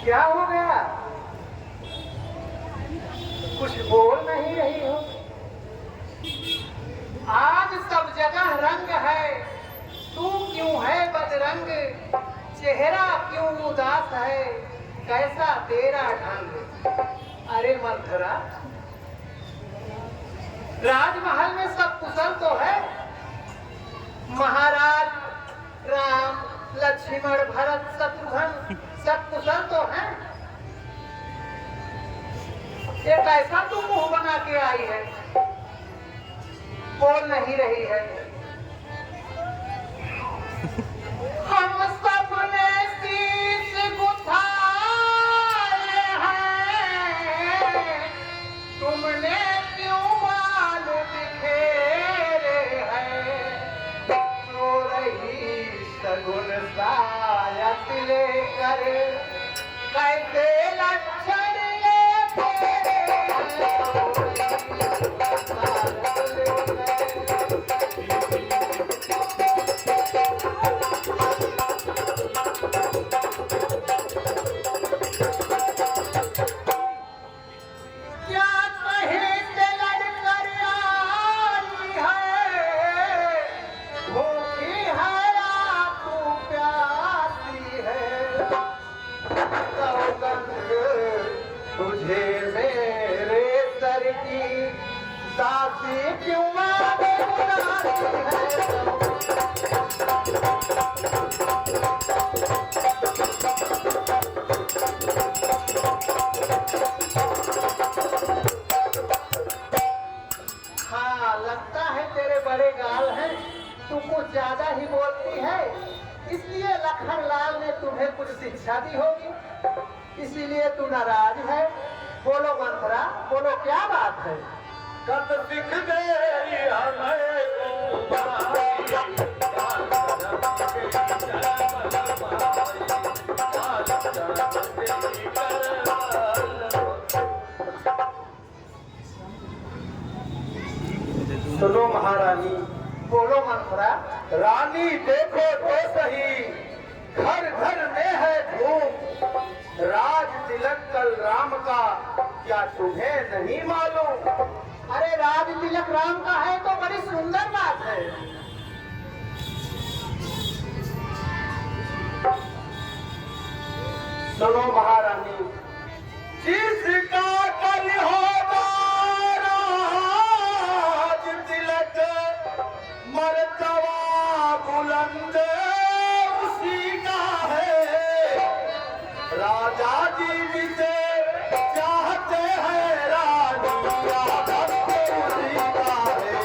क्या हो गया? कुछ बोल नहीं रही हो। आज सब जगह रंग है, तू क्यों है बदरंग? चेहरा क्यों उदास है, कैसा तेरा ढंग? अरे मंथरा, राजमहल में सब कुशल तो है? महाराज राम, लक्ष्मण, भरत, शत्रुघ्न सब कुशल तो हैं? एक ऐसा तू मुंह बना के आई है, बोल नहीं रही है। हम सबने शीश गुथाए हैं, तुमने क्यों बाल बिखेरे हैं? सो रही सगुन सायत लेकर कैसे लक्षण ये तेरे ज्यादा ही बोलती है, इसलिए लखनलाल ने तुम्हें कुछ शिक्षा दी होगी, इसीलिए तू नाराज है। बोलो मंथरा, बोलो क्या बात है? कब दिख गई सुनो महारानी। बोलो मंथरा। रानी देखो तो सही, घर घर में है धूम, राज तिलक कल राम का क्या तुम्हें नहीं मालूम? अरे राज तिलक राम का है तो बड़ी सुंदर बात है। सुनो महारानी, जिसका कल होगा राज तिलक मर्तबा बुलंद उसी का है। राजा जी जिसे चाहते हैं रानी भक्त उसी का है।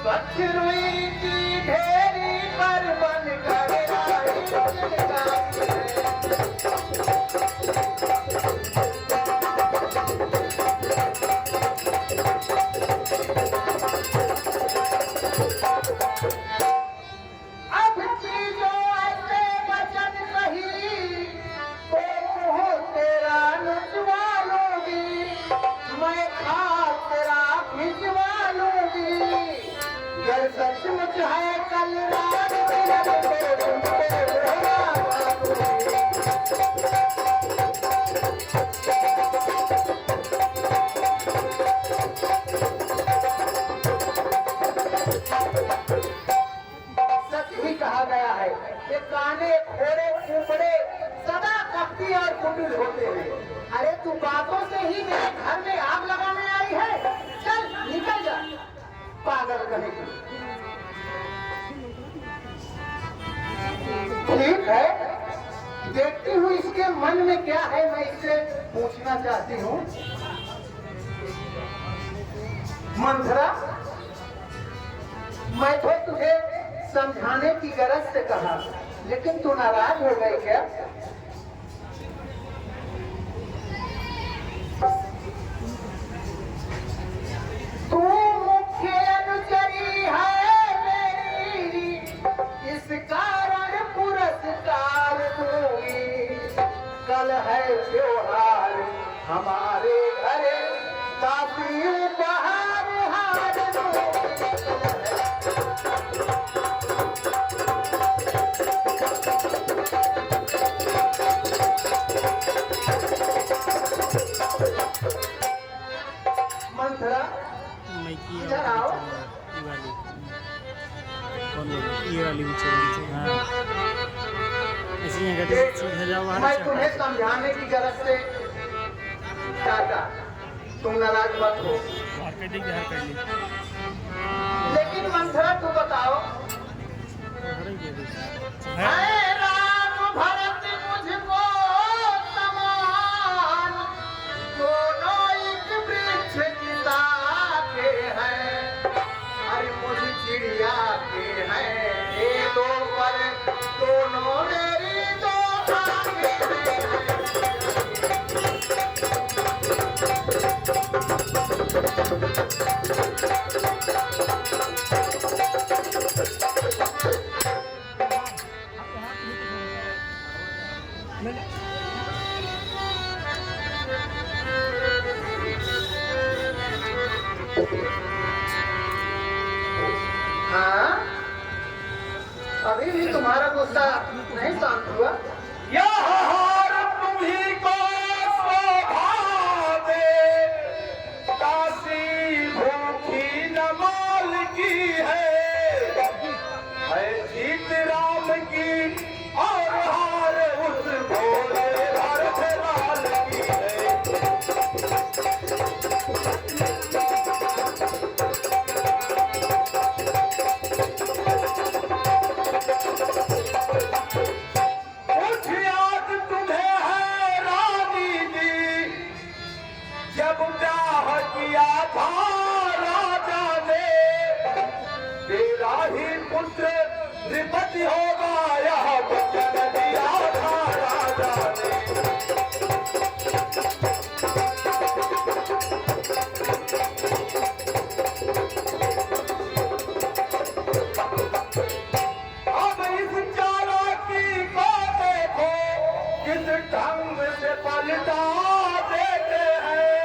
स्वच्छ रुई की ढेरी पर बन कर आई चिलकारी है। अब की जो ऐसे वचन कही तो मुँह तेरा नुचवा लूंगी, मैं खाक तेरा खिंचवा लूंगी। अगर सचमुच है कल रात मिलन को तुमसे रोना मांगूंगी। सच ही कहा गया है कि काने खोड़े कुपड़े सदा कपटी और कुटिल होते हैं। अरे तू बातों से ही मेरे घर में आग लगाने आई है, चल निकल जा पागल कहीं। ठीक है, देखती हूँ इसके मन में क्या है, मैं इससे पूछना चाहती हूँ। मंथरा, मैं तो तुझे समझाने की गरज से कहा, लेकिन तू नाराज हो गई क्या? तू मुख्य अनुचरी है मेरी, इस कारण पुरस्कार दूंगी। कल है त्योहार हमारे घर, काफी उपहार हार दूंगी। मंथरा, इधर आओ। मैं तुम्हें समझाने की गरज से चाहता, तुम नाराज मत हो। लेकिन मंथरा तू बताओ, है राम भरत मुझको समान, दोनों एक वृक्ष की शाखे हैं। अरे मुझे चिड़िया के हैं ये दो पर, दोनों मेरी दो आंखें हैं। हाँ, अभी भी तुम्हारा गुस्सा नहीं शांत हुआ? यह हार तुम्ही को शोभा दे, काशी भूखी न माल की है जीत राम की, और हार उस भोले भरत लाल की है। कुछ याद तुम्हें है रानी जी, जब ब्याह किया था राजा ने, तेरा ही पुत्र विपत्ति होगा यह वचन दिया था राजा ने। अब इस चालाकी को देखो, किस ढंग से पलटा देते हैं।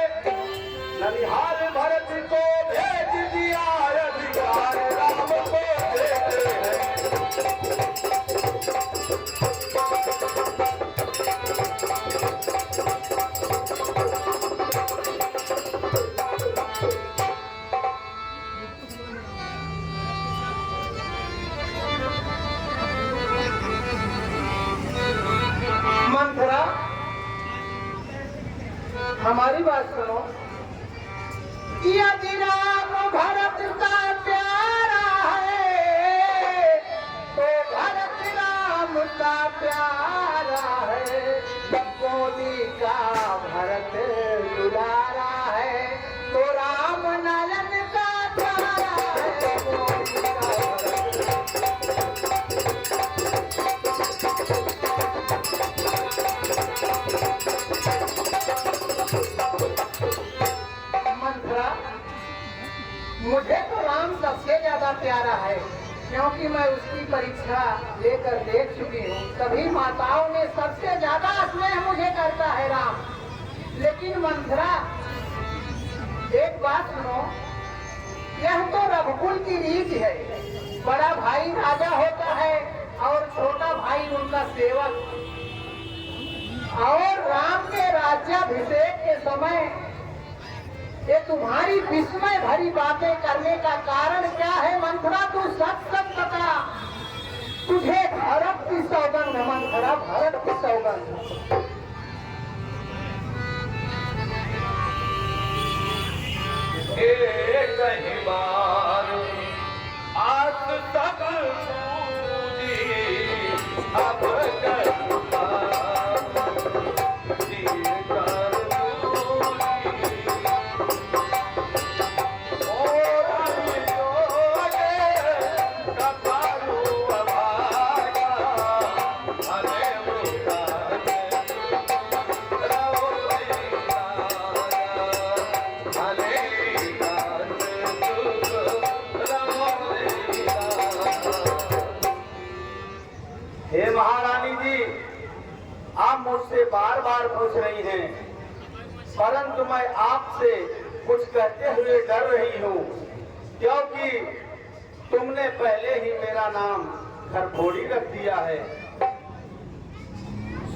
ननिहाल भरत को भेज दिया, अधिकार राम को देते हैं। मंथरा, हमारी बात सुनो। यदि राम भरत का प्यारा है तो भरत राम का प्यारा है। गोदी का भरत दुलारा है तो राम नयन का प्यारा है। क्योंकि मैं उसकी परीक्षा लेकर देख चुकी हूँ। सभी माताओं में सबसे ज्यादा स्नेह मुझे करता है राम। लेकिन मंथरा, एक बात सुनो, यह तो रघुकुल की रीत है। बड़ा भाई राजा होता है और छोटा भाई उनका सेवक। और राम के राज्याभिषेक के समय ये तुम्हारी विस्मय भरी बातें करने का कारण क्या है मंथरा? तू सच सच बता। तुझे भरत की सौगंध मंथरा, भरत की सौगंध। कहीं बार आस तक अब हे महारानी जी, आप मुझसे बार बार पूछ रही हैं, परंतु मैं आपसे कुछ कहते हुए डर रही हूँ, क्योंकि तुमने पहले ही मेरा नाम खरफोड़ी रख दिया है।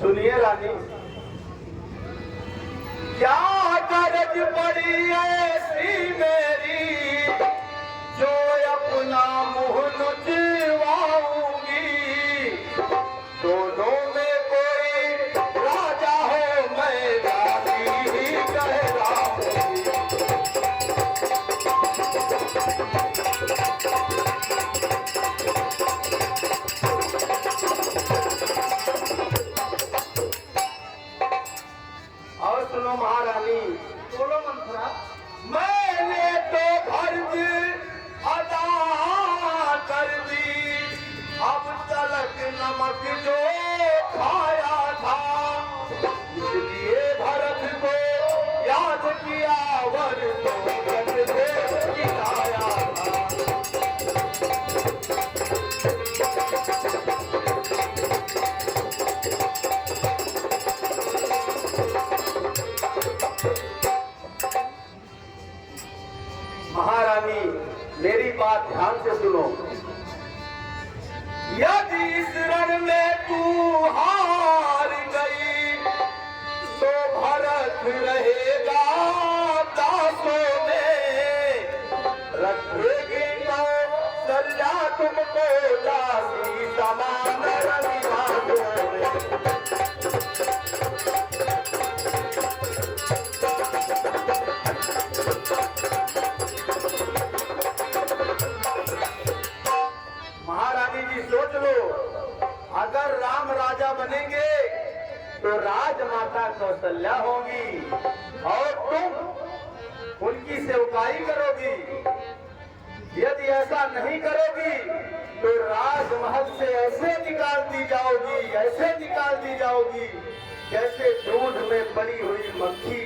सुनिए रानी, क्या गरज पड़ी ऐसी मेरी जो अपना मुँह नुचवाऊंगी। दोनों में कोई राजा हो, मैं रानी ही कहलाऊंगी। और सुनो महारानी, बोलो मंथरा। मैंने तो फर्ज अदा कर दी, अब तलक नमक जो खाया था, इसलिए भरत को याद किया, वर तो व्रत से गिराया था। महारानी, मेरी बात ध्यान से सुनो। यदि इस रण में तू हार गई तो भरत रहेगा दासों में, रखेगी तो सल्ला तुमको दासी समान रविवासों में। महारानी जी सोच लो, अगर राम राजा बनेंगे तो राजमाता कौशल्या होगी और तुम उनकी सेवकाई करोगी। यदि ऐसा नहीं करोगी तो राजमहल से ऐसे निकाल दी जाओगी, ऐसे निकाल दी जाओगी जैसे दूध में पड़ी हुई मक्खी।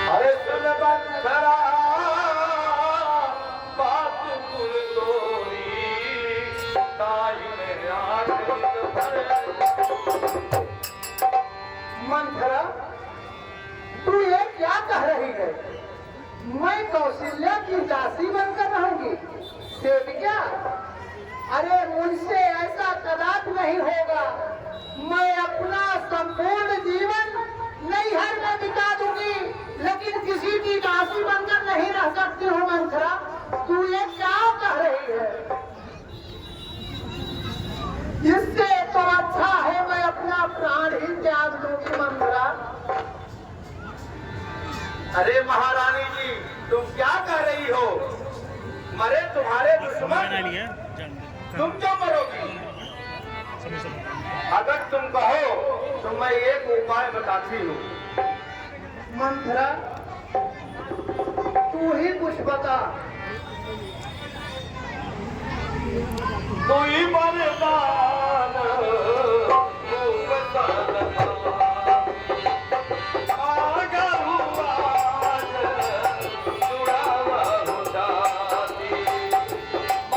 अरे सुन बंधरा, बात कुल तोरी, ताई में आखिर मंथरा, तू ये क्या कह रही है? मैं कौशल्या की दासी बनकर रहूंगी, सेविका? अरे मुझसे ऐसा कदापि नहीं होगा। मैं अपना संपूर्ण जीवन नैहर में बिता दूंगी, लेकिन किसी की दासी बनकर नहीं रह सकती हूँ मंथरा। तू ये क्या कह रही है? इससे तो अच्छा है मैं अपना प्राण ही त्याग दूंगी मंथरा। अरे महारानी जी, तुम क्या कह रही हो? मरे तुम्हारे दुश्मन, तुम क्यों मरोगी? अगर तुम कहो तो मैं एक उपाय बताती हूँ। मंथरा, तू ही कुछ बता। तू ही वरदान रूप सदका आगा हुआ जुड़ावा होताती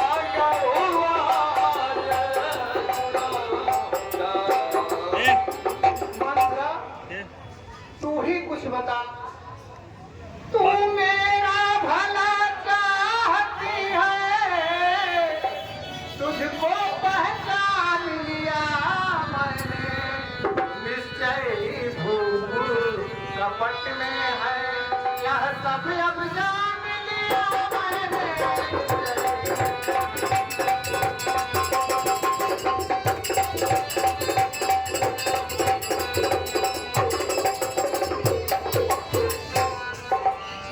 आगा हुआ मंत्रा तू ही कुछ बता। तू मेरा भला चाहती है, तुझको पहचान लिया मैंने, निश्चय ही भूख कपट में है, यह सब अब जान लिया मैंने।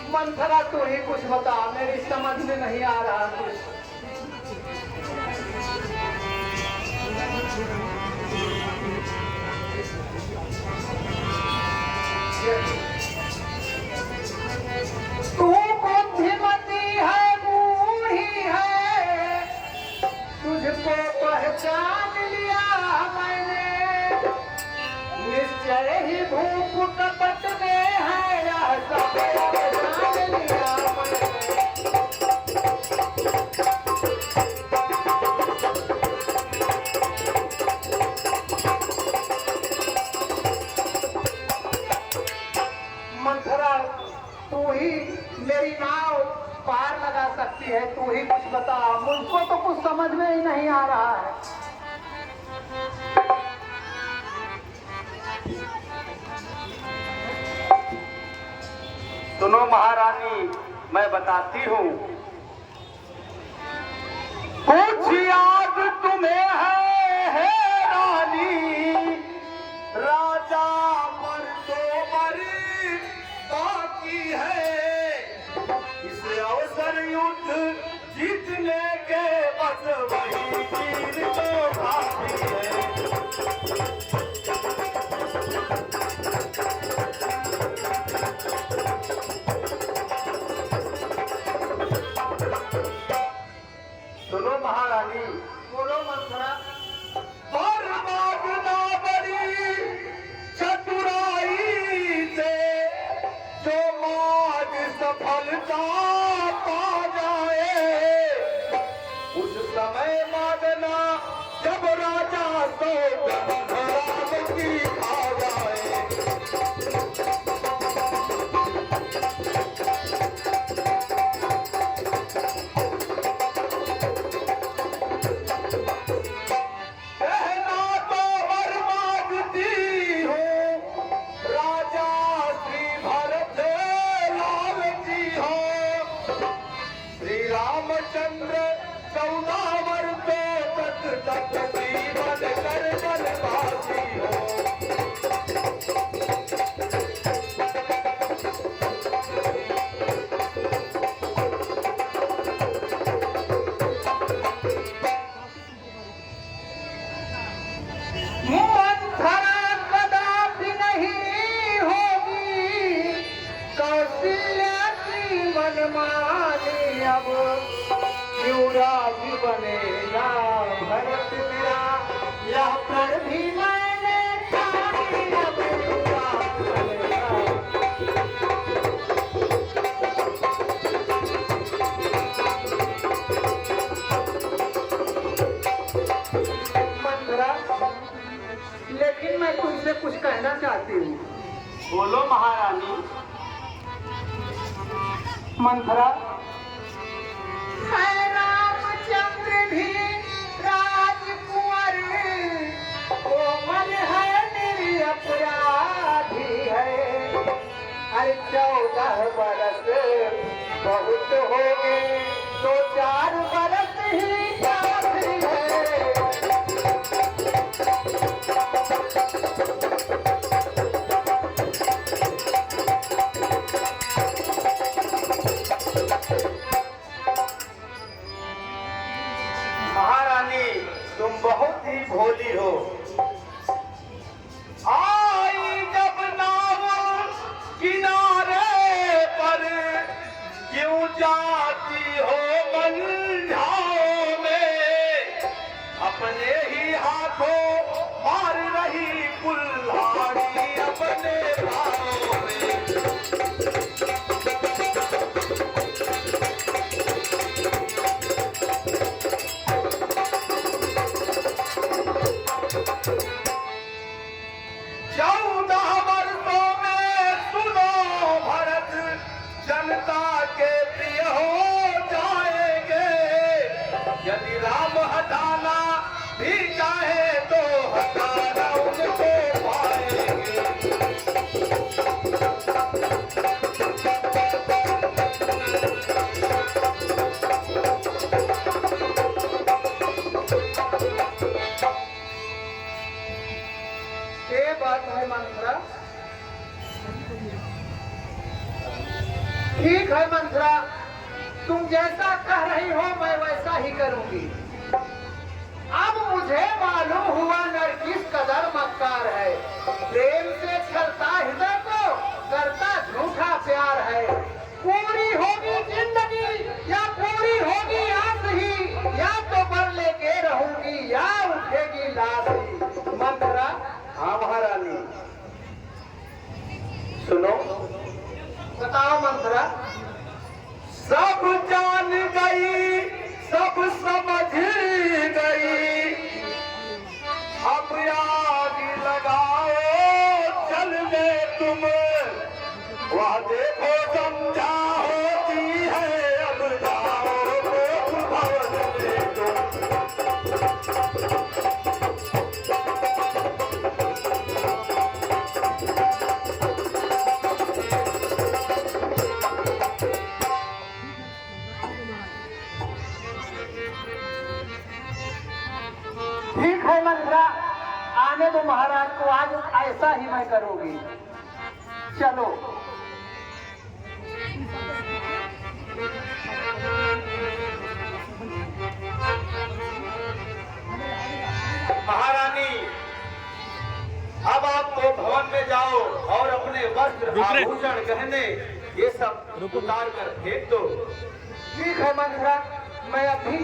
मंथरा तू ही कुछ बता, मेरी समझ में नहीं आ रहा कुछ। तू बुद्धिमती है, बूढ़ी है, तुझको पहचान लिया मैंने, निश्चय ही भूख कपट में है, यह सब अब जान लिया मैंने। मंथरा तू ही मेरी नाव पार लगा सकती है, तू ही कुछ बता, मुझको तो कुछ समझ में ही नहीं आ रहा है। सुनो महारानी, मैं बताती हूँ। कुछ याद तुम्हें है रानी, राजा पर तो मरी बाकी है, इस अवसर युद्ध जीतने के बस वही तीर तो काफी है। सुनो महारानी, बोलो मंथरा। बर्बाद ना बड़ी चतुराई से जो मार्ग सफलता पा जाए, उस समय मांगना जब राजा सो धराम की खा जाए। कहना तो वर मांगती हूँ, राजा श्री भरत लाल जी हो, श्री रामचंद्र 14 वर्षों तक जीवन कर बनवासी हो। मंथरा कदापि नहीं होगी कौशल्या की मनमानी, अब युवराज बनेगा भरत मेरा, यह प्रण भी मैंने ठानी, अब युवराज बनेगा। मंथरा लेकिन मैं तुमसे कुछ कहना चाहती हूँ। बोलो महारानी। मंथरा है रामचंद्र भी राजकुंवर, कोमल है निरपराधी है, अरे 14 बरस बहुत हो गए, तो 4 बरस ही काफी है। महारानी तुम बहुत ही भोली हो। आई जब नाव किनारे पर क्यों जाती हो बंझाओं में, हटाना भी चाहे तो हटाना उनको पाएंगे। ये बात है मंथरा। ठीक है मंथरा, तुम जैसा कह रही हो मैं वैसा ही करूंगी। अब मुझे मालूम हुआ नर किस कदर मक्कार है। प्रेम से छलता हृदय को, करता झूठा प्यार है। पूरी होगी जिंदगी या पूरी होगी आस ही, या तो बर लेके रहूंगी या उठेगी लाश ही। मंथरा। हाँ महारानी, सुनो। बताओ मंथरा। सब जान गई, सब समझ गई, अब आग लगाओ चल दे तुम, वह देखो समझा होती है, अब जाओ तो भवन में तुम। ठीक है मंथरा, आने दो महाराज को, आज ऐसा ही मैं करूंगी। चलो। महारानी, अब आप तो भवन में जाओ और अपने वस्त्र आभूषण गहने ये सब उतार कर फेंक दो। ठीक है मंथरा, मैं अभी